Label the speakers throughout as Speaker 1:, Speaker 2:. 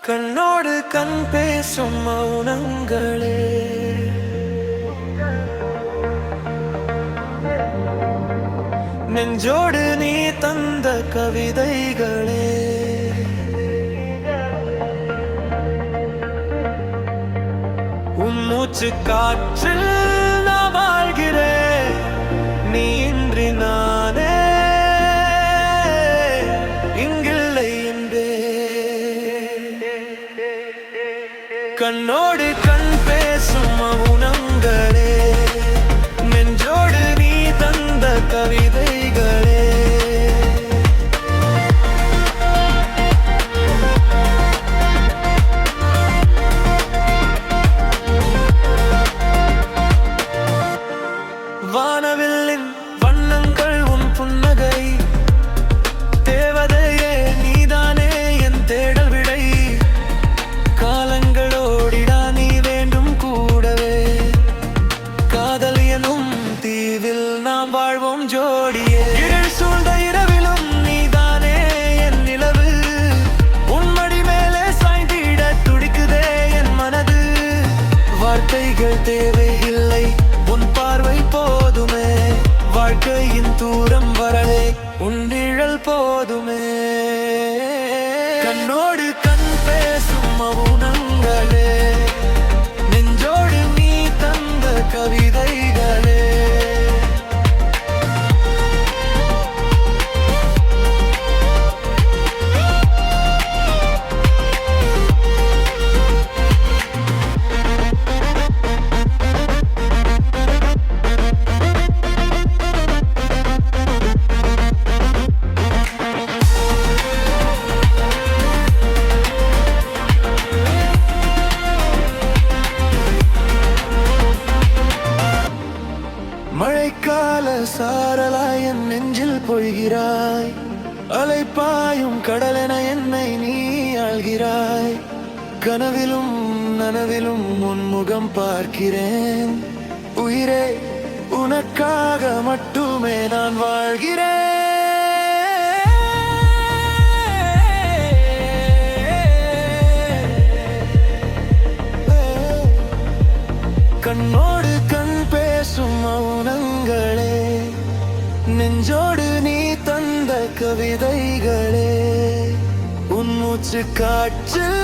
Speaker 1: கண்ணோடு கண் பேசும் மௌனங்களே, நெஞ்சோடு நீ தந்த கவிதைகளே, உன் மூச்சு காற்றில் நான் வாழ்கிறேன். நீ இன்றி நானே இங்கில்லை என்பே. கண்ணோடு கண் பேசும் மௌனங்களே, நெஞ்சோடு நீ தந்த கவிதைகளே, வானவில்லின் வண்ணங்கள் உன் புன்னகை, தேவதையே நீதானே என் தேடல் விடை. காலங்களோடிடா நீ வேண்டும் கூடவே, காதல் எனும் தீவில் நாம் வாழ்வோம் ஜோடியே. இருள் சூழ்ந்த இரவிலும் நீதானே என் நிலவு, உன்மடி மேலே சாய்ந்திட துடிக்குதே என் மனது. வார்த்தைகள் தேவையில்லை, உன் பார்வை போதுமே. வாழ்க்கையின் தூரம் வரவே உன் நிழல் போதுமே. கண்ணோடு கண் பேசும் மௌனங்களே, நெஞ்சோடு நீ தந்த கவிதைகளே, மழைக்கால சாரலாய் என் நெஞ்சில் பொய்கிறாய். அலைப்பாயும் கடலென என்னை நீ ஆள்கிறாய். கனவிலும் நனவிலும் உன் முகம் பார்க்கிறேன். உயிரே உனக்காக மட்டுமே நான் வாழ்கிறேன். கண்ணோடு கண் பேசும் மௌனங்களே, நெஞ்சோடு நீ தந்த கவிதைகளே, உன் மூச்சு காற்றில்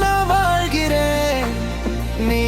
Speaker 1: நான் வாழ்கிறேன். நீ